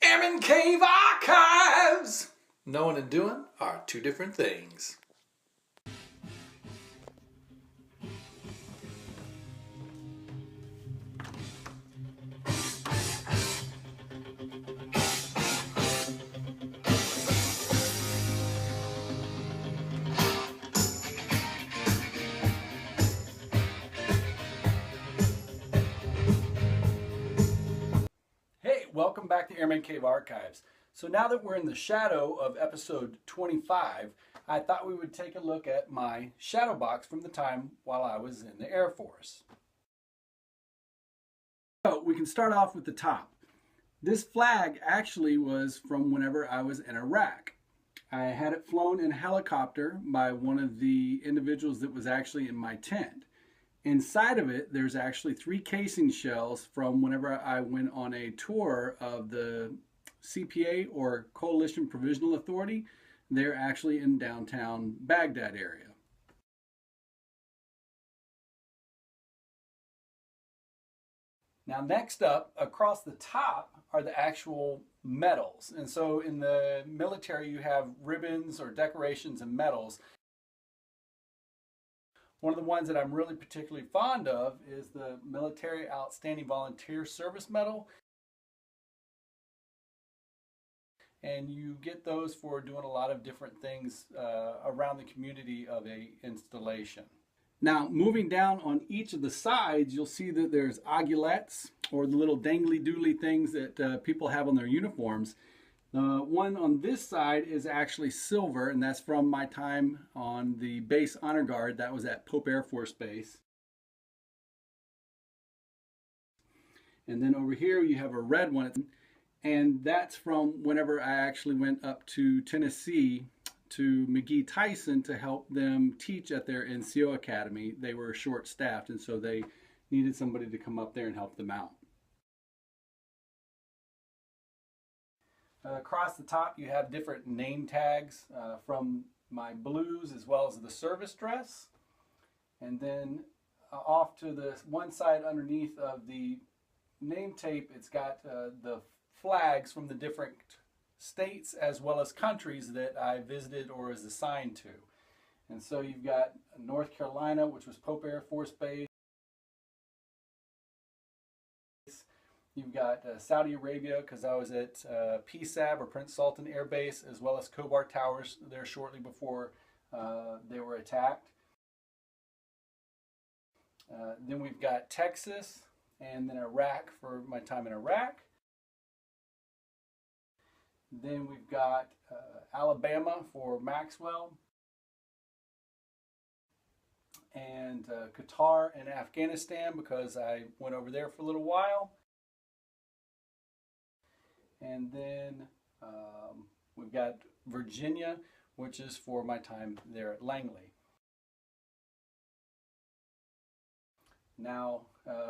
Airman Cave Archives! Knowing and doing are two different things. Welcome back to Airman Cave Archives. So now that we're in the shadow of episode 25, I thought we would take a look at my Shadowbox from the time while I was in the Air Force. So we can start off with the top. This flag actually was from whenever I was in Iraq. I had it flown in a helicopter by one of the individuals that was actually in my tent. Inside of it, there's actually 3 casing shells from whenever I went on a tour of the CPA or Coalition Provisional Authority. They're actually in downtown Baghdad area. Now next up, across the top are the actual medals. And so in the military you have ribbons or decorations and medals. One of the ones that I'm really particularly fond of is the Military Outstanding Volunteer Service Medal. And you get those for doing a lot of different things around the community of a installation. Now, moving down on each of the sides, you'll see that there's aiguillettes, or the little dangly-doodly things that people have on their uniforms. The one on this side is actually silver, and that's from my time on the base honor guard. That was at Pope Air Force Base. And then over here you have a red one, and that's from whenever I actually went up to Tennessee to McGee Tyson to help them teach at their NCO Academy. They were short-staffed, and so they needed somebody to come up there and help them out. Across the top you have different name tags from my blues as well as the service dress. And then off to the one side underneath of the name tape, it's got the flags from the different states as well as countries that I visited or was assigned to. And so you've got North Carolina, which was Pope Air Force Base. You've got Saudi Arabia, because I was at PSAB or Prince Sultan Air Base, as well as Khobar Towers there shortly before they were attacked. Then we've got Texas, and then Iraq for my time in Iraq. Then we've got Alabama for Maxwell, and Qatar and Afghanistan because I went over there for a little while. And then we've got Virginia, which is for my time there at Langley. Now,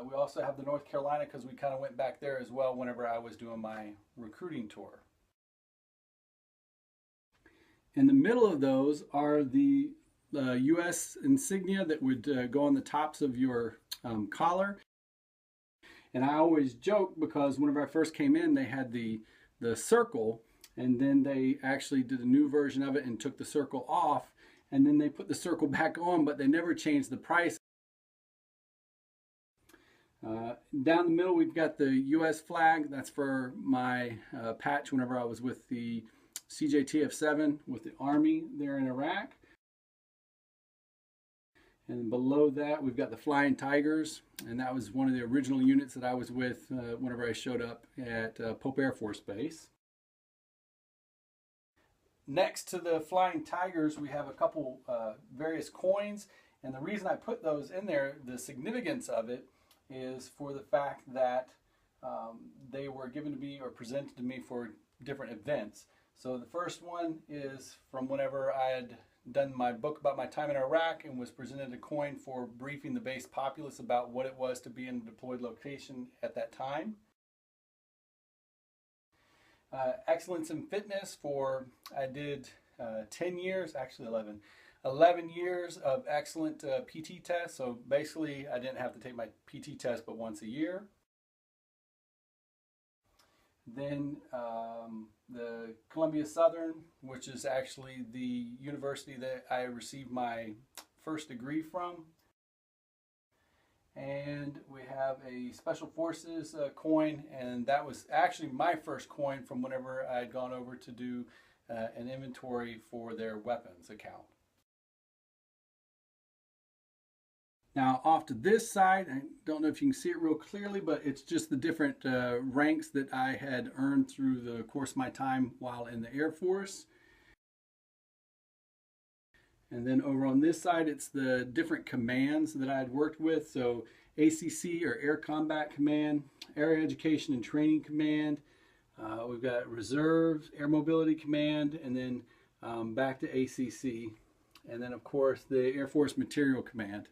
we also have the North Carolina because we kind of went back there as well whenever I was doing my recruiting tour. In the middle of those are the U.S. insignia that would go on the tops of your collar. And I always joke because whenever I first came in, they had the circle, and then they actually did a new version of it and took the circle off, and then they put the circle back on, but they never changed the price. Down the middle, we've got the U.S. flag. That's for my patch whenever I was with the CJTF-7 with the Army there in Iraq. And below that, we've got the Flying Tigers, and that was one of the original units that I was with whenever I showed up at Pope Air Force Base. Next to the Flying Tigers, we have a couple various coins, and the reason I put those in there, the significance of it, is for the fact that they were given to me or presented to me for different events. So the first one is from whenever I had done my book about my time in Iraq and was presented a coin for briefing the base populace about what it was to be in a deployed location at that time. Excellence in fitness for, I did 10 years, actually 11 years of excellent PT tests. So basically I didn't have to take my PT test but once a year. Then the Columbia Southern, which is actually the university that I received my first degree from. And we have a Special Forces coin, and that was actually my first coin from whenever I had gone over to do an inventory for their weapons account. Now off to this side, I don't know if you can see it real clearly, but it's just the different ranks that I had earned through the course of my time while in the Air Force. And then over on this side, it's the different commands that I had worked with. So ACC, or Air Combat Command, Air Education and Training Command. We've got Reserve, Air Mobility Command, and then back to ACC. And then of course the Air Force Material Command.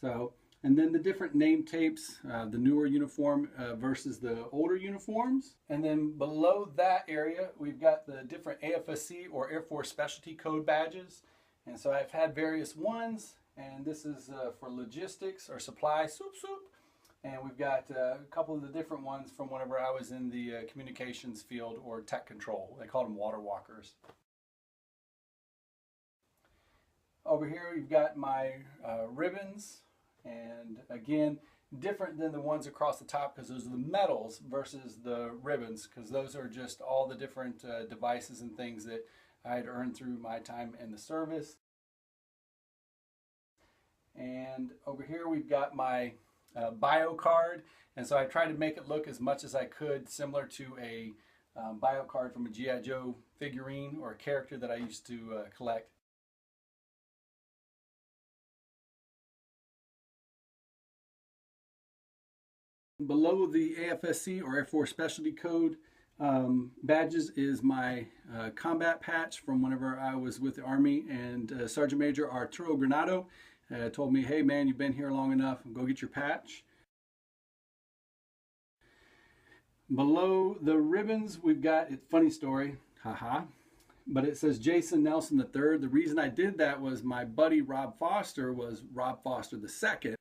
So, and then the different name tapes, the newer uniform versus the older uniforms. And then below that area, we've got the different AFSC or Air Force Specialty Code badges. And so I've had various ones, and this is for logistics or supply, soup. And we've got a couple of the different ones from whenever I was in the communications field or tech control. They called them water walkers. Over here, you've got my ribbons. And again, different than the ones across the top, because those are the medals versus the ribbons, because those are just all the different devices and things that I had earned through my time in the service. And over here we've got my bio card, and so I tried to make it look as much as I could similar to a bio card from a G.I. Joe figurine or a character that I used to collect. Below the AFSC or Air Force Specialty Code badges is my combat patch from whenever I was with the Army, and Sergeant Major Arturo Granado told me, hey man, you've been here long enough, go get your patch. Below the ribbons we've got, it's funny story, haha, but it says Jason Nelson III. The reason I did that was my buddy Rob Foster was Rob Foster II.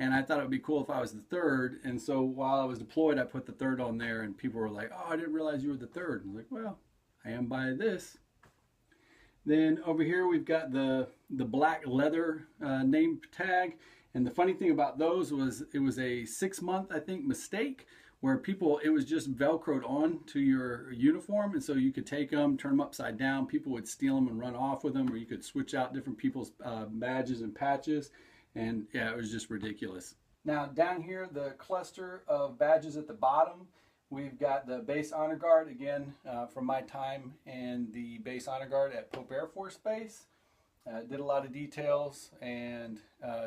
And I thought it would be cool if I was the third. And so while I was deployed, I put the third on there, and people were like, oh, I didn't realize you were the third. I was like, well, I am by this. Then over here, we've got the black leather name tag. And the funny thing about those was it was a 6-month, I think, mistake where people, it was just Velcroed on to your uniform. And so you could take them, turn them upside down. People would steal them and run off with them, or you could switch out different people's badges and patches. And yeah, it was just ridiculous. Now down here, the cluster of badges at the bottom, we've got the Base Honor Guard, again, from my time in the Base Honor Guard at Pope Air Force Base. Did a lot of details and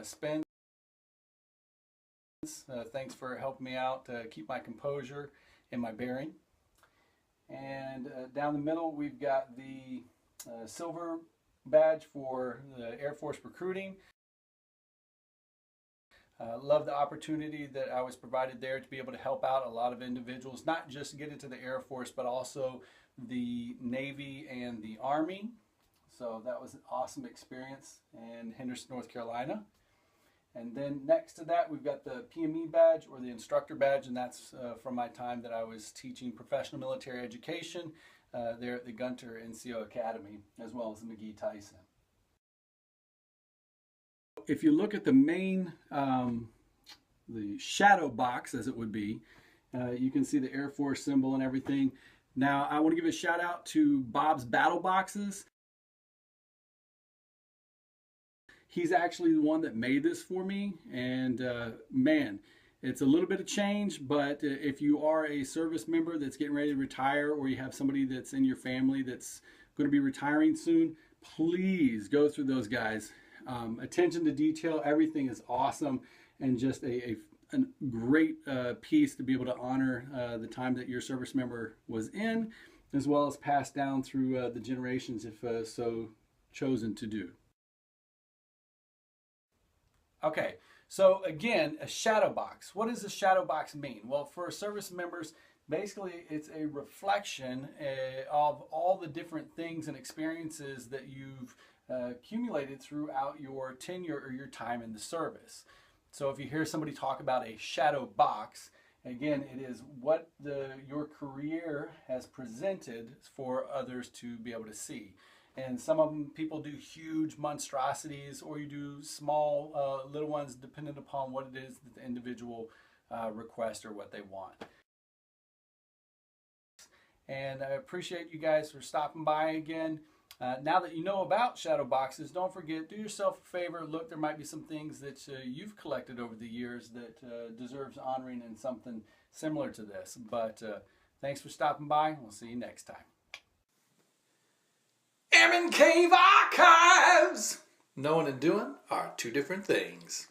spins. Thanks for helping me out to keep my composure and my bearing. And down the middle, we've got the silver badge for the Air Force recruiting. Love the opportunity that I was provided there to be able to help out a lot of individuals, not just get into the Air Force, but also the Navy and the Army. So that was an awesome experience in Henderson, North Carolina. And then next to that, we've got the PME badge, or the instructor badge, and that's from my time that I was teaching professional military education there at the Gunter NCO Academy, as well as the McGee Tyson. If you look at the main, the shadow box, as it would be, you can see the Air Force symbol and everything. Now, I want to give a shout out to Bob's Battle Boxes. He's actually the one that made this for me, and man, it's a little bit of change, but if you are a service member that's getting ready to retire, or you have somebody that's in your family that's going to be retiring soon, please go through those guys. Attention to detail, everything is awesome, and just a great piece to be able to honor the time that your service member was in, as well as pass down through the generations if so chosen to do. Okay, so again, a shadow box. What does a shadow box mean? Well, for service members, basically it's a reflection of all the different things and experiences that you've accumulated throughout your tenure or your time in the service. So if you hear somebody talk about a shadow box, again, it is what your career has presented for others to be able to see. And some of them, people do huge monstrosities, or you do small little ones, depending upon what it is that the individual requests or what they want. And I appreciate you guys for stopping by again. Now that you know about shadow boxes, don't forget, do yourself a favor. Look, there might be some things that you've collected over the years that deserves honoring in something similar to this. But thanks for stopping by. We'll see you next time. Airman Cave Archives! Knowing and doing are two different things.